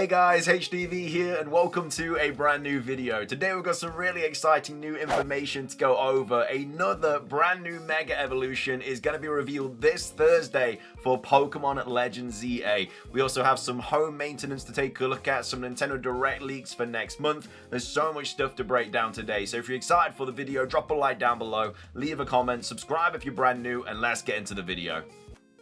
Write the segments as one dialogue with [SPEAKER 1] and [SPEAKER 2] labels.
[SPEAKER 1] Hey guys, HDV here and welcome to a brand new video. Today we've got some really exciting new information to go over. Another brand new Mega Evolution is going to be revealed this Thursday for Pokemon Legends ZA. We also have some home maintenance to take a look at, some Nintendo Direct leaks for next month. There's so much stuff to break down today, so if you're excited for the video, drop a like down below, leave a comment, subscribe if you're brand new, and let's get into the video.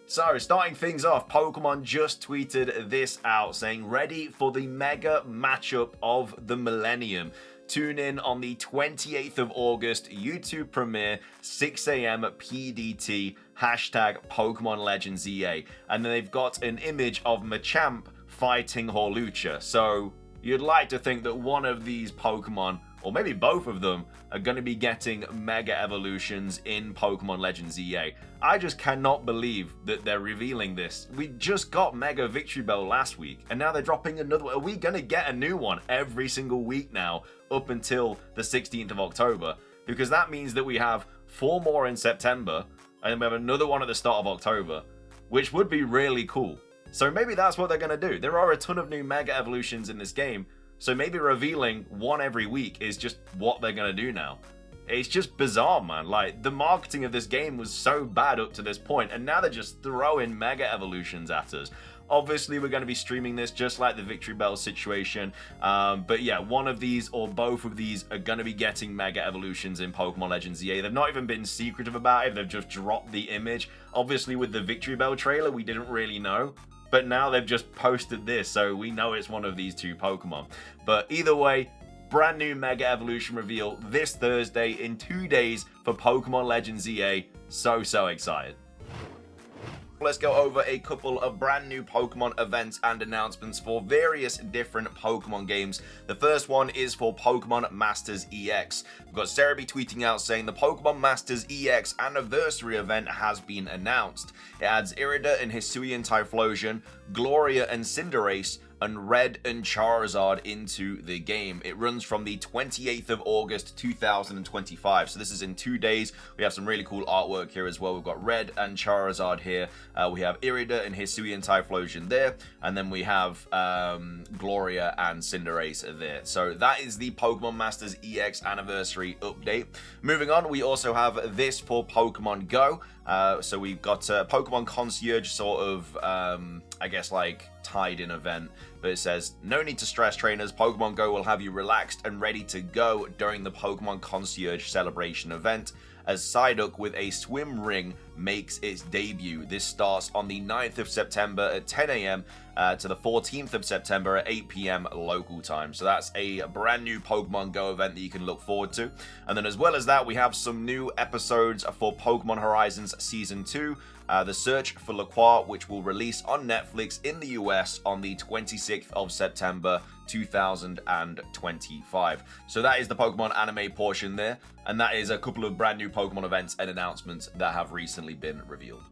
[SPEAKER 1] So, starting things off, Pokemon just tweeted this out, saying, ready for the mega matchup of the millennium. Tune in on the 28th of August, YouTube premiere, 6 AM PDT, hashtag Pokemon Legends EA. And then they've got an image of Machamp fighting Hawlucha. So, you'd like to think that one of these Pokemon, or maybe both of them, are going to be getting Mega Evolutions in Pokemon Legends EA. I just cannot believe that they're revealing this. We just got Mega Victory Bell last week, and now they're dropping another one. Are we going to get a new one every single week now, up until the 16th of October? Because that means that we have 4 more in September, and then we have another one at the start of October, which would be really cool. So maybe that's what they're going to do. There are a ton of new Mega Evolutions in this game, so maybe revealing one every week is just what they're going to do now. It's just bizarre, man. Like, the marketing of this game was so bad up to this point, and now they're just throwing Mega Evolutions at us. Obviously, we're going to be streaming this just like the Victory Bell situation. But yeah, one of these or both of these are going to be getting Mega Evolutions in Pokemon Legends EA. They've not even been secretive about it. They've just dropped the image. Obviously, with the Victory Bell trailer, we didn't really know. But now they've just posted this, so we know it's one of these two Pokemon. But either way, brand new Mega Evolution reveal this Thursday in 2 days for Pokemon Legends EA. So excited. Let's go over a couple of brand new Pokemon events and announcements for various different Pokemon games. The first one is for Pokemon Masters EX. We've got Cerebi tweeting out saying the Pokemon Masters EX anniversary event has been announced. It adds Irida and Hisuian Typhlosion, Gloria and Cinderace, and Red and Charizard into the game. It runs from the 28th of August 2025, so this is in 2 days. We have some really cool artwork here as well. We've got Red and Charizard here. We have Irida and Hisuian Typhlosion there, and then we have Gloria and Cinderace there. So that is the Pokemon Masters EX anniversary update. Moving on, we also have this for Pokemon Go. So we've got a Pokemon Concierge sort of, I guess, like tied-in event, but it says, no need to stress trainers, Pokemon Go will have you relaxed and ready to go during the Pokemon Concierge celebration event, as Psyduck with a swim ring makes its debut. This starts on the 9th of September at 10 AM to the 14th of September at 8 PM local time. So that's a brand new Pokemon Go event that you can look forward to. And then as well as that, we have some new episodes for Pokemon Horizons Season 2, The Search for Lacroix, which will release on Netflix in the US on the 26th of September 2025. So that is the Pokemon anime portion there, and that is a couple of brand new Pokemon events and announcements that have recently been revealed.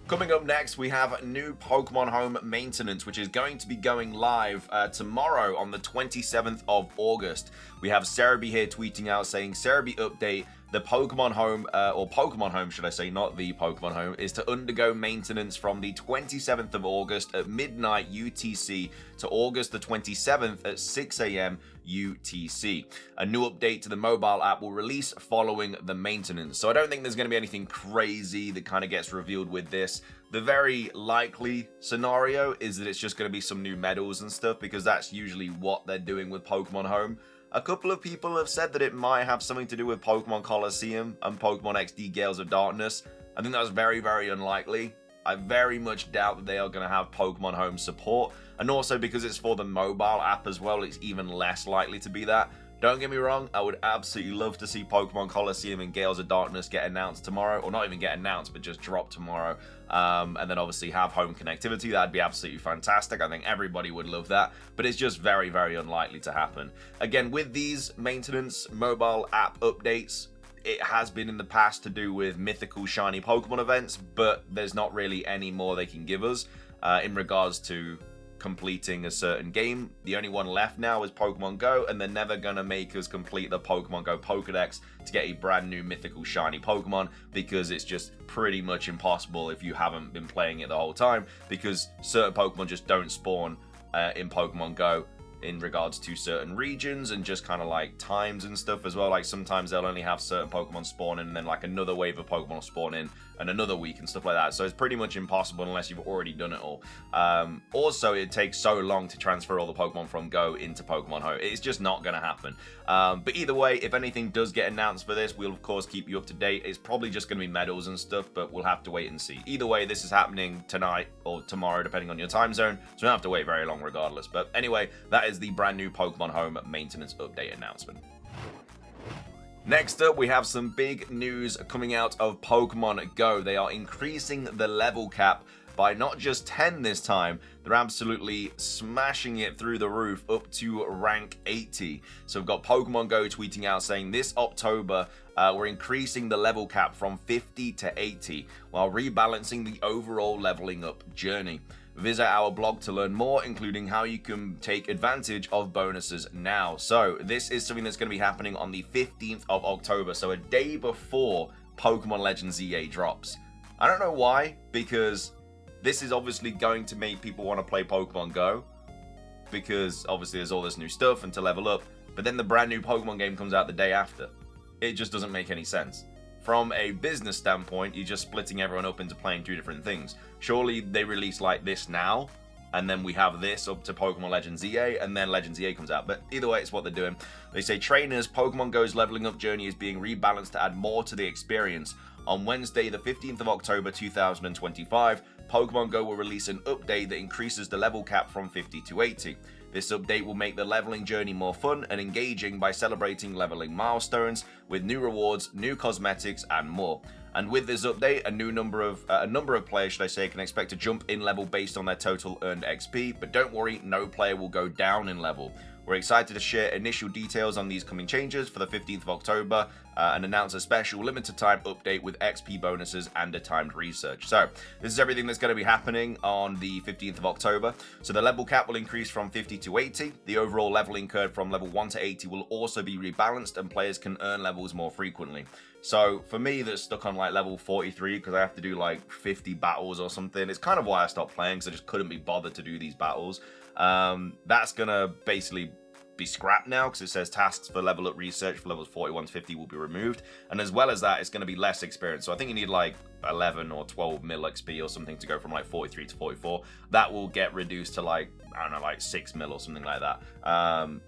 [SPEAKER 1] Coming up next, we have new Pokemon Home maintenance, which is going to be going live tomorrow on the 27th of August. We have Cerebi here tweeting out saying, Cerebi update, the Pokemon Home, or Pokemon Home should I say, not the Pokemon Home, is to undergo maintenance from the 27th of August at midnight UTC to August the 27th at 6 AM UTC. A new update to the mobile app will release following the maintenance. So I don't think there's going to be anything crazy that kind of gets revealed with this. The very likely scenario is that it's just going to be some new medals and stuff, because that's usually what they're doing with Pokemon Home. A couple of people have said that it might have something to do with Pokemon Coliseum and Pokemon XD Gales of Darkness. I think that's very unlikely. I very much doubt that they are going to have Pokemon Home support. And also because it's for the mobile app as well, it's even less likely to be that. Don't get me wrong, I would absolutely love to see Pokemon Coliseum and Gales of Darkness get announced tomorrow, or not even get announced, but just drop tomorrow, and then obviously have home connectivity. That'd be absolutely fantastic. I think everybody would love that, but it's just very unlikely to happen. Again, with these maintenance mobile app updates, it has been in the past to do with mythical shiny Pokemon events, but there's not really any more they can give us in regards to completing a certain game. The only one left now is Pokemon Go, and they're never gonna make us complete the Pokemon Go Pokedex to get a brand new mythical shiny Pokemon, because it's just pretty much impossible if you haven't been playing it the whole time, because certain Pokemon just don't spawn in Pokemon Go in regards to certain regions and just kind of like times and stuff as well. Like sometimes they'll only have certain Pokemon spawn in and then like another wave of Pokemon will spawn in and another week and stuff like that. So it's pretty much impossible unless you've already done it all. Also, it takes so long to transfer all the Pokemon from Go into Pokemon Home. It's just not going to happen. But either way, if anything does get announced for this, we'll of course keep you up to date. It's probably just going to be medals and stuff, but we'll have to wait and see. Either way, this is happening tonight or tomorrow, depending on your time zone. So we don't have to wait very long regardless. But anyway, that is the brand new Pokemon Home maintenance update announcement. Next up, we have some big news coming out of Pokemon Go. They are increasing the level cap by not just 10 this time, they're absolutely smashing it through the roof up to rank 80. So we've got Pokemon Go tweeting out saying this October, we're increasing the level cap from 50 to 80 while rebalancing the overall leveling up journey. Visit our blog to learn more, including how you can take advantage of bonuses now. So this is something that's going to be happening on the 15th of October, so a day before Pokemon Legends EA drops. I don't know why, because this is obviously going to make people want to play Pokemon Go, because obviously there's all this new stuff and to level up, but then the brand new Pokemon game comes out the day after. It just doesn't make any sense. From a business standpoint, you're just splitting everyone up into playing two different things. Surely they release like this now, and then we have this up to Pokemon Legends EA, and then Legends EA comes out. But either way, it's what they're doing. They say, trainers, Pokemon Go's leveling up journey is being rebalanced to add more to the experience. On Wednesday, the 15th of October 2025, Pokemon Go will release an update that increases the level cap from 50 to 80. This update will make the leveling journey more fun and engaging by celebrating leveling milestones with new rewards, new cosmetics, and more. And with this update, a number of players, should I say, can expect to jump in level based on their total earned XP. But don't worry, no player will go down in level. We're excited to share initial details on these coming changes for the 15th of October and announce a special limited time update with XP bonuses and a timed research. So this is everything that's going to be happening on the 15th of October. So the level cap will increase from 50 to 80. The overall leveling curve from level 1 to 80 will also be rebalanced and players can earn levels more frequently. So for me that's stuck on like level 43 because I have to do like 50 battles or something, it's kind of why I stopped playing because I just couldn't be bothered to do these battles. That's gonna basically be scrapped now because it says tasks for level up research for levels 41 to 50 will be removed, and as well as that it's going to be less experience. So I think you need like 11 or 12 mil XP or something to go from like 43 to 44. That will get reduced to like, I don't know, like 6 mil or something like that,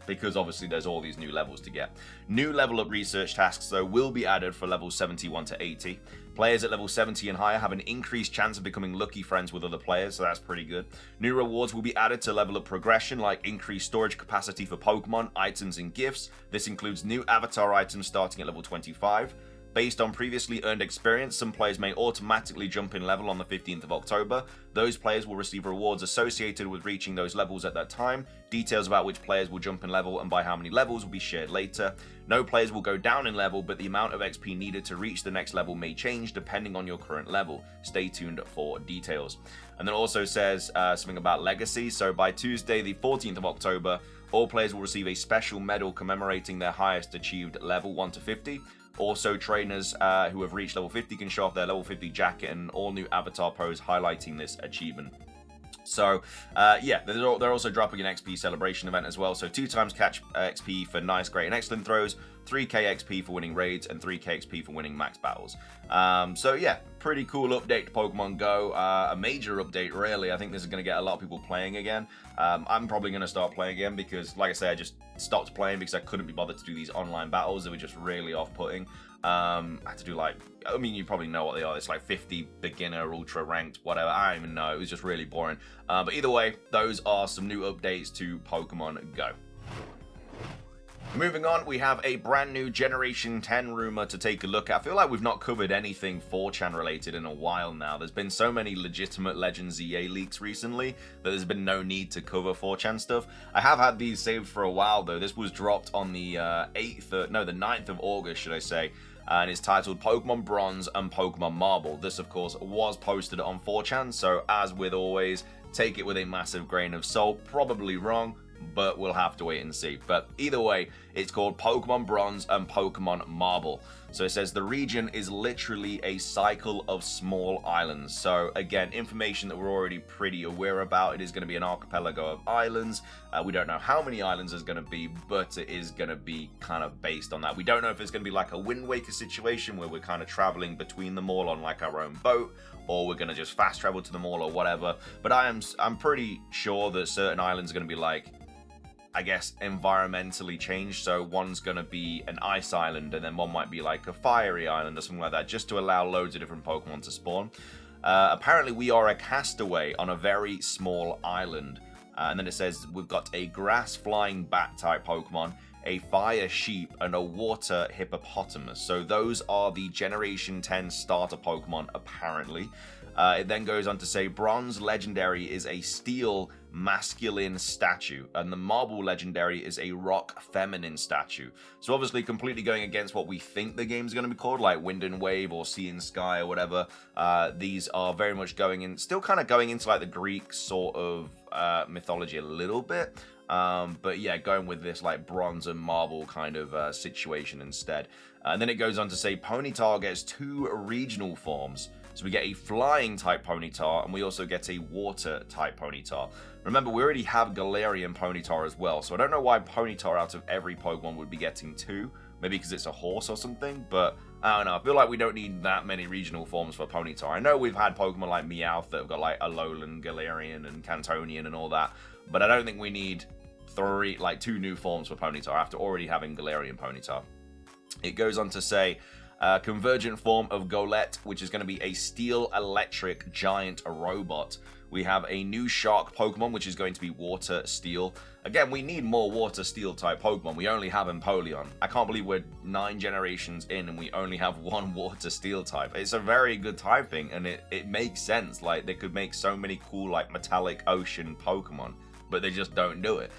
[SPEAKER 1] because obviously there's all these new levels to get. New level up research tasks though will be added for levels 71 to 80. Players at level 70 and higher have an increased chance of becoming lucky friends with other players, so that's pretty good. New rewards will be added to level up progression, like increased storage capacity for Pokemon, items, and gifts. This includes new avatar items starting at level 25. Based on previously earned experience, some players may automatically jump in level on the 15th of October. Those players will receive rewards associated with reaching those levels at that time. Details about which players will jump in level and by how many levels will be shared later. No players will go down in level, but the amount of XP needed to reach the next level may change depending on your current level. Stay tuned for details. And then also says something about legacy. So by Tuesday, the 14th of October, all players will receive a special medal commemorating their highest achieved level 1 to 50. Also, trainers who have reached level 50 can show off their level 50 jacket and all new avatar pose highlighting this achievement. So, yeah, they're also dropping an XP celebration event as well. So 2 times catch XP for nice, great, and excellent throws, 3k XP for winning raids, and 3k XP for winning max battles. So yeah, pretty cool update to Pokemon Go. A major update, really. I think this is going to get a lot of people playing again. I'm probably going to start playing again because, like I say, I just stopped playing because I couldn't be bothered to do these online battles. They were just really off-putting. I had to do like, I mean, you probably know what they are. It's like 50 beginner, ultra ranked, whatever. I don't even know. It was just really boring. But either way, those are some new updates to Pokemon Go. Moving on, we have a brand new Generation 10 rumor to take a look at. I feel like we've not covered anything 4chan related in a while now. There's been so many legitimate Legends EA leaks recently that there's been no need to cover 4chan stuff. I have had these saved for a while though. This was dropped on the 9th of August, should I say. And it's titled Pokemon Bronze and Pokemon Marble. This, of course, was posted on 4chan, so as with always, take it with a massive grain of salt. Probably wrong, but we'll have to wait and see. But either way, it's called Pokemon Bronze and Pokemon Marble. So it says the region is literally a cycle of small islands. So again, information that we're already pretty aware about. It is going to be an archipelago of islands. We don't know how many islands there's going to be, but it is going to be kind of based on that. We don't know if it's going to be like a Wind Waker situation where we're kind of traveling between them all on like our own boat, or we're going to just fast travel to them all or whatever. But I'm pretty sure that certain islands are going to be like, I guess, environmentally changed. So one's going to be an ice island, and then one might be like a fiery island or something like that, just to allow loads of different Pokemon to spawn. Apparently we are a castaway on a very small island. And then it says we've got a grass flying bat type Pokemon, a fire sheep, and a water hippopotamus. So those are the Generation 10 starter Pokemon, apparently. It then goes on to say Bronze Legendary is a steel masculine statue, and the Marble Legendary is a rock feminine statue. So obviously completely going against what we think the game's going to be called, like Wind and Wave or Sea and Sky or whatever. These are very much going in, still kind of going into like the Greek sort of mythology a little bit. But yeah, going with this like bronze and marble kind of situation instead. And then it goes on to say Ponyta gets 2 regional forms. So we get a flying type Ponyta, and we also get a water type Ponyta. Remember, we already have Galarian Ponyta as well, so I don't know why Ponyta out of every Pokemon would be getting 2. Maybe because it's a horse or something, but I don't know. I feel like we don't need that many regional forms for Ponyta. I know we've had Pokemon like Meowth that have got like Alolan, Galarian, and Cantonian and all that, but I don't think we need 2 new forms for Ponyta after already having Galarian Ponyta. It goes on to say convergent form of Golett, which is going to be a steel electric giant robot. We have a new shark Pokemon, which is going to be water steel. Again, we need more water steel type Pokemon. We only have Empoleon. I can't believe we're 9 generations in and we only have 1 water steel type. It's a very good typing, and it makes sense. Like, they could make so many cool like metallic ocean Pokemon, but they just don't do it.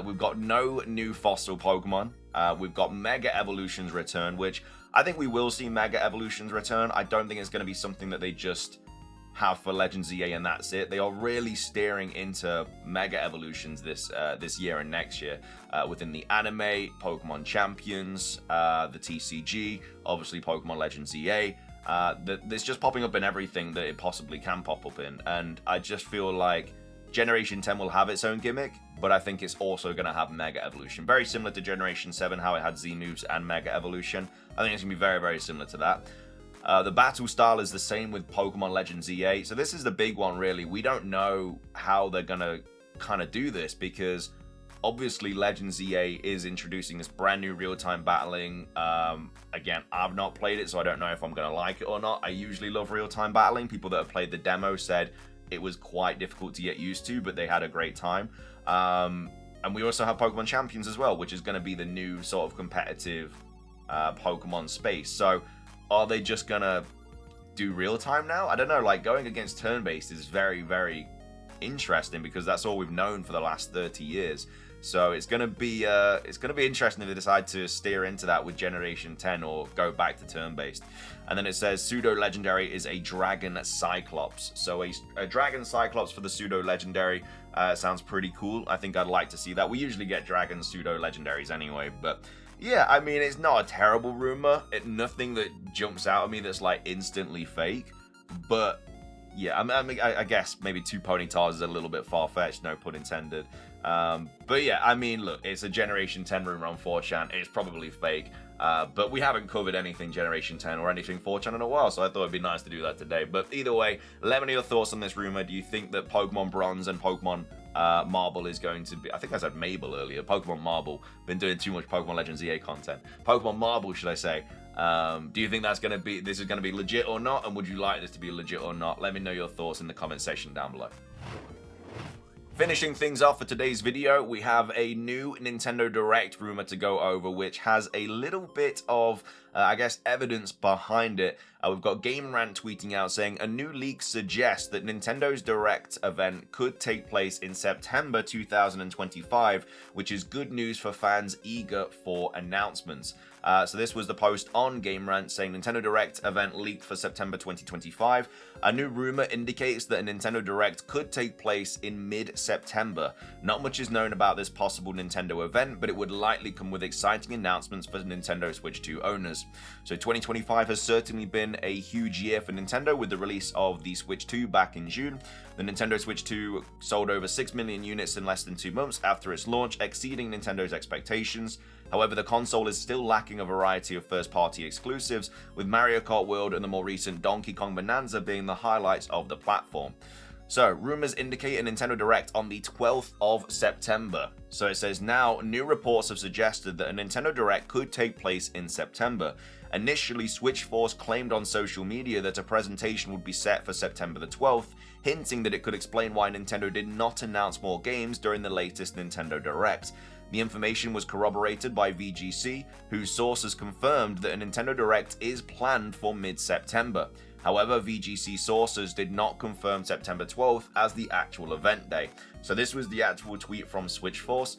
[SPEAKER 1] We've got no new fossil Pokemon. We've got Mega Evolutions return, which I think we will see Mega Evolutions return. I don't think it's going to be something that they just have for Legends EA and that's it. They are really steering into Mega Evolutions this year and next year within the anime, Pokemon Champions, the TCG, obviously Pokemon Legends EA. It's just popping up in everything that it possibly can pop up in, and I just feel like Generation 10 will have its own gimmick, but I think it's also going to have Mega Evolution. Very similar to Generation 7, how it had Xenoos and Mega Evolution. I think it's going to be very, very similar to that. The battle style is the same with Pokemon Legends EA. So this is the big one, really. We don't know how they're going to kind of do this, because obviously Legends EA is introducing this brand new real-time battling. Again, I've not played it, so I don't know if I'm going to like it or not. I usually love real-time battling. People that have played the demo said it was quite difficult to get used to, but they had a great time. And we also have Pokemon Champions as well, which is going to be the new sort of competitive Pokemon space. So are they just going to do real time now? I don't know. Like, going against turn-based is very, very interesting, because that's all we've known for the last 30 years. So it's going to be interesting if they decide to steer into that with Generation 10 or go back to turn-based. And then it says Pseudo Legendary is a Dragon Cyclops. So a Dragon Cyclops for the Pseudo Legendary sounds pretty cool. I think I'd like to see that. We usually get Dragon Pseudo Legendaries anyway, but yeah, I mean, it's not a terrible rumor. Nothing that jumps out at me that's like instantly fake, but yeah, I guess maybe 2 Ponytas is a little bit far-fetched, no pun intended. But yeah, I mean, look, it's a Generation 10 rumor on 4chan. It's probably fake. But we haven't covered anything Generation 10 or anything 4chan in a while, so I thought it'd be nice to do that today. But either way, let me know your thoughts on this rumor. Do you think that Pokemon Bronze and Pokemon Marble is going to be... I think I said Mabel earlier. Pokemon Marble. Been doing too much Pokemon Legends EA content. Pokemon Marble, should I say. Do you think this is going to be legit or not? And would you like this to be legit or not? Let me know your thoughts in the comment section down below. Finishing things off for today's video, we have a new Nintendo Direct rumor to go over, which has a little bit of, I guess, evidence behind it. We've got Game Rant tweeting out saying, a new leak suggests that Nintendo's Direct event could take place in September 2025, which is good news for fans eager for announcements. So this was the post on Game Rant saying Nintendo Direct event leaked for September 2025. A new rumor indicates that a Nintendo Direct could take place in mid-September. Not much is known about this possible Nintendo event, but it would likely come with exciting announcements for Nintendo Switch 2 owners. So 2025 has certainly been a huge year for Nintendo with the release of the Switch 2 back in June. The Nintendo Switch 2 sold over 6 million units in less than 2 months after its launch, exceeding Nintendo's expectations. However, the console is still lacking a variety of first-party exclusives, with Mario Kart World and the more recent Donkey Kong Bonanza being the highlights of the platform. So, rumors indicate a Nintendo Direct on the 12th of September. So it says now, new reports have suggested that a Nintendo Direct could take place in September. Initially, Switchforce claimed on social media that a presentation would be set for September the 12th, hinting that it could explain why Nintendo did not announce more games during the latest Nintendo Direct. The information was corroborated by VGC, whose sources confirmed that a Nintendo Direct is planned for mid-September. However, VGC sources did not confirm September 12th as the actual event day. So this was the actual tweet from Switchforce,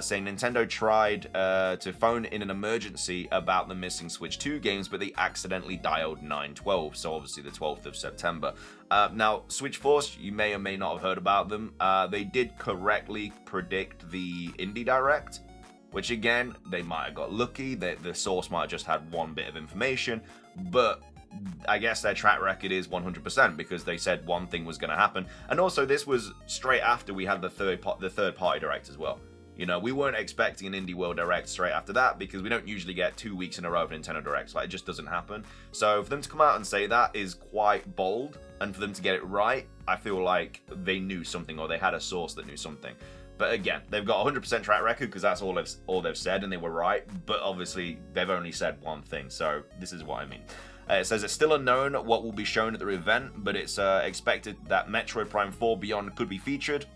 [SPEAKER 1] saying Nintendo tried to phone in an emergency about the missing Switch 2 games, but they accidentally dialed 912, so obviously the 12th of September. Now, Switchforce, you may or may not have heard about them. They did correctly predict the Indie Direct, which again, they might have got lucky. The source might have just had one bit of information, but I guess their track record is 100% because they said one thing was going to happen. And also, this was straight after we had the third party Direct as well. You know, we weren't expecting an Indie World Direct straight after that because we don't usually get 2 weeks in a row of Nintendo Directs. Like, it just doesn't happen. So for them to come out and say that is quite bold, and for them to get it right, I feel like they knew something, or they had a source that knew something. But again, they've got 100% track record because that's all they've said, and they were right. But obviously, they've only said one thing, so this is what I mean. It says it's still unknown what will be shown at the event, but it's expected that Metroid Prime 4 Beyond could be featured.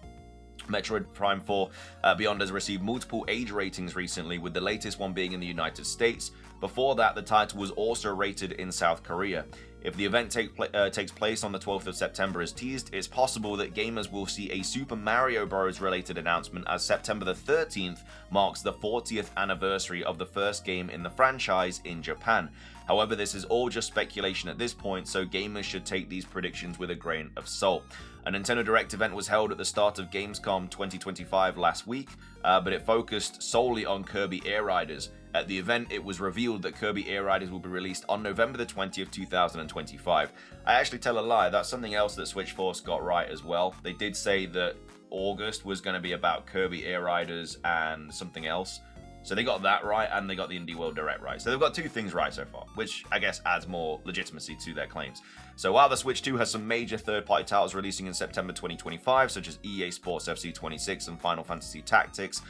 [SPEAKER 1] Metroid Prime 4 Beyond has received multiple age ratings recently, with the latest one being in the United States. Before that, the title was also rated in South Korea. If the event takes place on the 12th of September as teased, it's possible that gamers will see a Super Mario Bros. Related announcement, as September the 13th marks the 40th anniversary of the first game in the franchise in Japan. However, this is all just speculation at this point, so gamers should take these predictions with a grain of salt. A Nintendo Direct event was held at the start of Gamescom 2025 last week, but it focused solely on Kirby Air Riders. At the event, it was revealed that Kirby Air Riders will be released on November the 20th, 2025. I actually tell a lie, that's something else that Switchforce got right as well. They did say that August was going to be about Kirby Air Riders and something else. So they got that right, and they got the Indie World Direct right. So they've got 2 things right so far, which I guess adds more legitimacy to their claims. So while the Switch 2 has some major third-party titles releasing in September 2025, such as EA Sports FC 26 and Final Fantasy Tactics,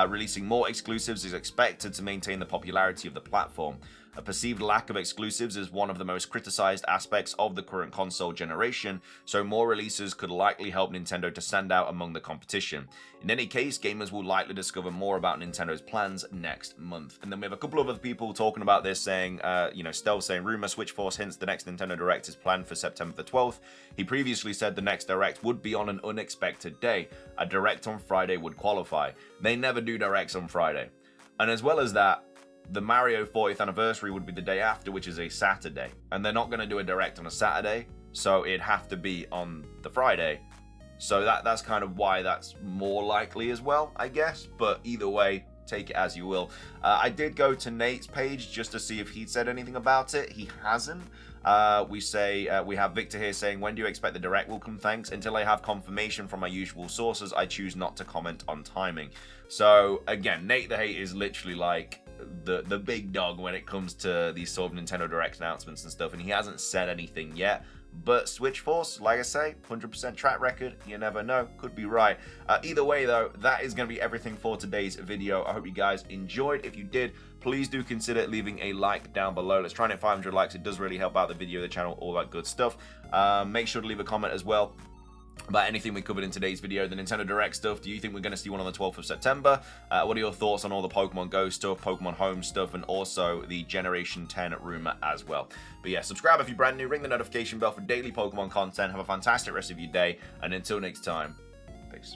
[SPEAKER 1] releasing more exclusives is expected to maintain the popularity of the platform. A perceived lack of exclusives is one of the most criticized aspects of the current console generation, so more releases could likely help Nintendo to stand out among the competition. In any case, gamers will likely discover more about Nintendo's plans next month. And then we have a couple of other people talking about this, saying, Stealth saying, rumor Switchforce hints the next Nintendo Direct is planned for September the 12th. He previously said the next Direct would be on an unexpected day. A Direct on Friday would qualify. They never do Directs on Friday. And as well as that, the Mario 40th anniversary would be the day after, which is a Saturday. And they're not going to do a Direct on a Saturday, so it'd have to be on the Friday. So that's kind of why that's more likely as well, I guess. But either way, take it as you will. I did go to Nate's page just to see if he'd said anything about it. He hasn't. We have Victor here saying, when do you expect the Direct will come? Thanks. Until I have confirmation from my usual sources, I choose not to comment on timing. So again, Nate the Hate is literally like the big dog when it comes to these sort of Nintendo Direct announcements and stuff, and he hasn't said anything yet. But Switchforce, like I say, 100% track record, you never know, could be right. Either way though, that is going to be everything for today's video. I hope you guys enjoyed. If you did, please do consider leaving a like down below. Let's try and hit 500 likes. It does really help out the video, the channel, all that good stuff. Make sure to leave a comment as well. about anything we covered in today's video. The Nintendo Direct stuff, do you think we're going to see one on the 12th of September? What are your thoughts on all the Pokemon Go stuff, Pokemon Home stuff, and also the Generation 10 rumor as well? But yeah, subscribe if you're brand new, ring the notification bell for daily Pokemon content. Have a fantastic rest of your day, and until next time, peace.